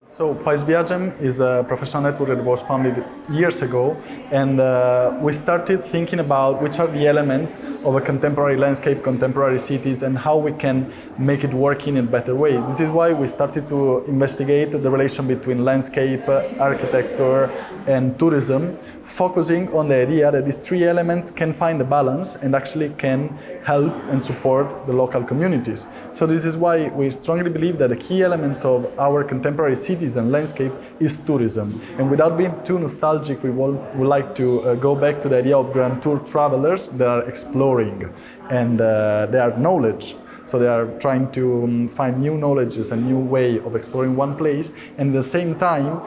So paisviagem is a professional network that was founded years ago, and we started thinking about which are the elements of a contemporary landscape, contemporary cities, and how we can make it work in a better way. This is why we started to investigate the relation between landscape, architecture, and tourism, focusing on the idea that these three elements can find a balance and actually can help and support the local communities. So this is why we strongly believe that the key elements of our contemporary cities and landscape is tourism. And without being too nostalgic, we would like to go back to the idea of grand tour travelers that are exploring and they are knowledge. So they are trying to find new knowledges and new way of exploring one place, and at the same time,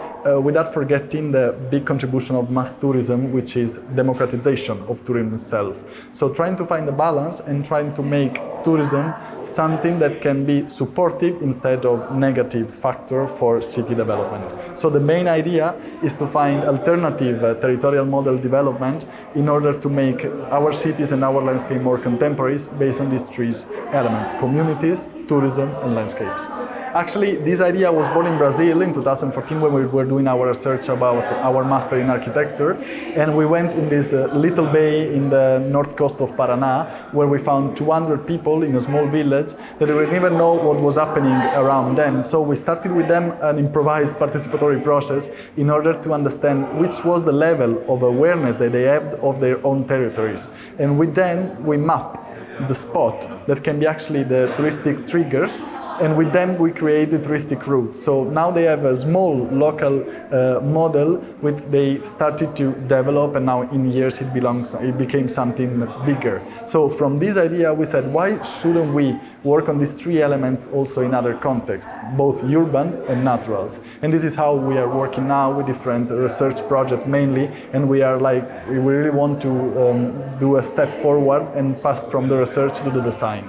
without forgetting the big contribution of mass tourism, which is democratization of tourism itself. So trying to find a balance and trying to make tourism something that can be supportive instead of negative factor for city development. So the main idea is to find alternative territorial model development in order to make our cities and our landscape more contemporary based on these three elements: communities, tourism, and landscapes. Actually, this idea was born in Brazil in 2014 when we were doing our research about our master in architecture, and we went in this little bay in the north coast of Paraná where we found 200 people in a small village that we didn't even know what was happening around them. So we started with them an improvised participatory process in order to understand which was the level of awareness that they have of their own territories. And with them we map the spot that can be actually the touristic triggers, and with them we create the touristic route. So now they have a small local model which they started to develop, and now in years it became something bigger. So from this idea we said, why shouldn't we work on these three elements also in other contexts, both urban and naturals? And this is how we are working now with different research projects mainly, and we really want to do a step forward and pass from the research to the design.